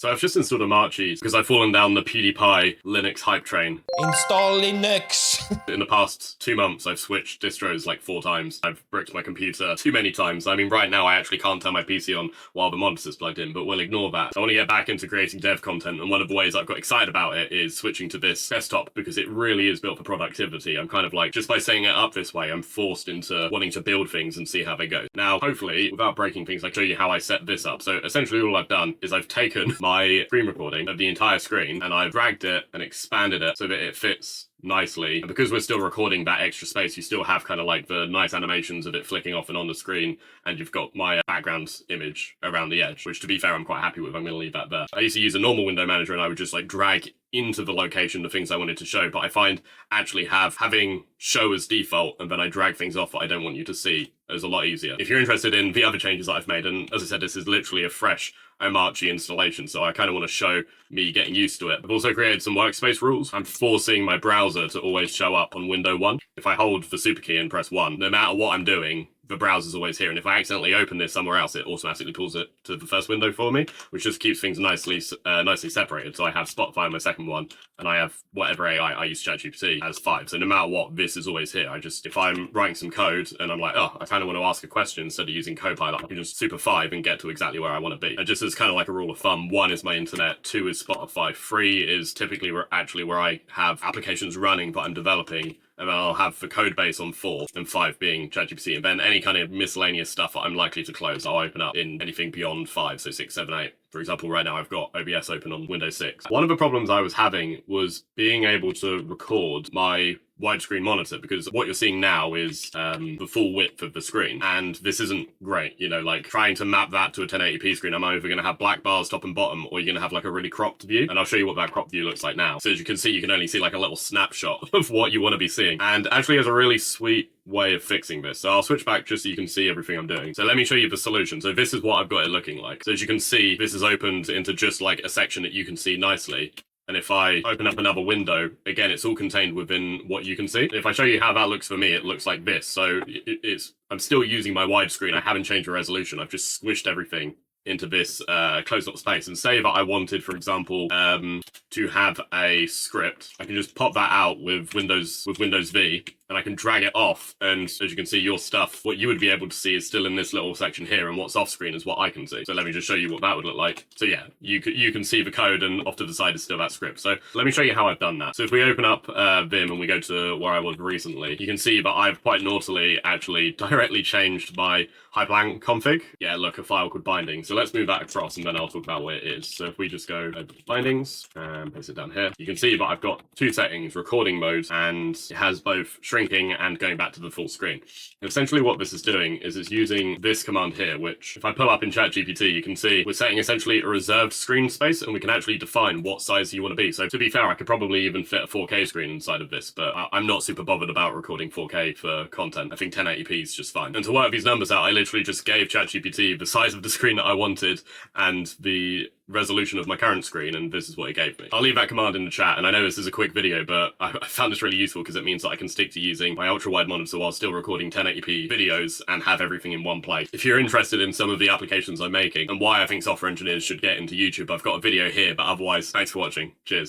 So I've just installed Omarchy because I've fallen down the PewDiePie Linux hype train. Install Linux. In the past 2 months, I've switched distros like 4 times. I've bricked my computer too many times. I mean, right now I actually can't turn my PC on while the monitor's plugged in, but we'll ignore that. I want to get back into creating dev content, and one of the ways I've got excited about it is switching to this desktop because it really is built for productivity. I'm kind of like, just by setting it up this way, I'm forced into wanting to build things and see how they go. Now, hopefully, without breaking things, I can show you how I set this up. So essentially all I've done is I've taken my screen recording of the entire screen and I've dragged it and expanded it so that it fits nicely. And because we're still recording that extra space, you still have kind of like the nice animations of it flicking off and on the screen, and you've got my background image around the edge, which to be fair, I'm quite happy with. I'm going to leave that there. I used to use a normal window manager and I would just like drag into the location the things I wanted to show, but I find actually having show as default and then I drag things off that I don't want you to see is a lot easier. If you're interested in the other changes that I've made, and as I said, this is literally a fresh Omarchy installation, so I kind of want to show me getting used to it. I've also created some workspace rules. I'm forcing my browser to always show up on window 1. If I hold the super key and press 1, no matter what I'm doing, the browser's always here, and if I accidentally open this somewhere else, it automatically pulls it to the first window for me, which just keeps things nicely separated. So I have Spotify on my second one, and I have whatever AI I use, ChatGPT, as 5. So no matter what, this is always here. If I'm writing some code and I'm like, oh, I kind of want to ask a question instead of using Copilot, I can just super 5 and get to exactly where I want to be. And just as kind of like a rule of thumb, 1 is my internet, 2 is Spotify, 3 is typically where I have applications running that I'm developing, and then I'll have the code base on 4, and 5 being ChatGPT. And then any kind of miscellaneous stuff that I'm likely to close, I'll open up in anything beyond 5, so 6, 7, 8. For example, right now I've got OBS open on Windows 6. One of the problems I was having was being able to record my widescreen monitor, because what you're seeing now is the full width of the screen, and this isn't great. You know, like trying to map that to a 1080p screen, I'm either going to have black bars top and bottom, or you're going to have like a really cropped view, and I'll show you what that cropped view looks like now. So as you can see, you can only see like a little snapshot of what you want to be seeing, and actually has a really sweet way of fixing this. So I'll switch back just so you can see everything I'm doing. So let me show you the solution. So this is what I've got it looking like. So as you can see, this is opened into just like a section that you can see nicely. And if I open up another window, again, it's all contained within what you can see. If I show you how that looks for me, it looks like this. So I'm still using my widescreen. I haven't changed the resolution. I've just squished everything into this closed up space. And say that I wanted, for example, to have a script, I can just pop that out with Windows V, and I can drag it off, and as you can see, your stuff, what you would be able to see is still in this little section here, and what's off screen is what I can see. So let me just show you what that would look like. So yeah, you can see the code, and off to the side is still that script. So let me show you how I've done that. So if we open up Vim and we go to where I was recently, you can see that I've quite naughtily actually directly changed my hyprctl config. Yeah, look, a file called bindings. So let's move that across, and then I'll talk about where it is. So if we just go over to bindings and paste it down here, you can see that I've got 2 settings, recording mode, and it has both shrinking and going back to the full screen. And essentially what this is doing is it's using this command here, which if I pull up in ChatGPT, you can see we're setting essentially a reserved screen space, and we can actually define what size you want to be. So to be fair, I could probably even fit a 4K screen inside of this, but I'm not super bothered about recording 4K for content. I think 1080p is just fine. And to work these numbers out, I literally just gave ChatGPT the size of the screen that I wanted and the resolution of my current screen, and this is what it gave me. I'll leave that command in the chat, and I know this is a quick video, but I found this really useful because it means that I can stick to using my ultra-wide monitor while still recording 1080p videos and have everything in one place. If you're interested in some of the applications I'm making and why I think software engineers should get into YouTube, I've got a video here, but otherwise, thanks for watching. Cheers.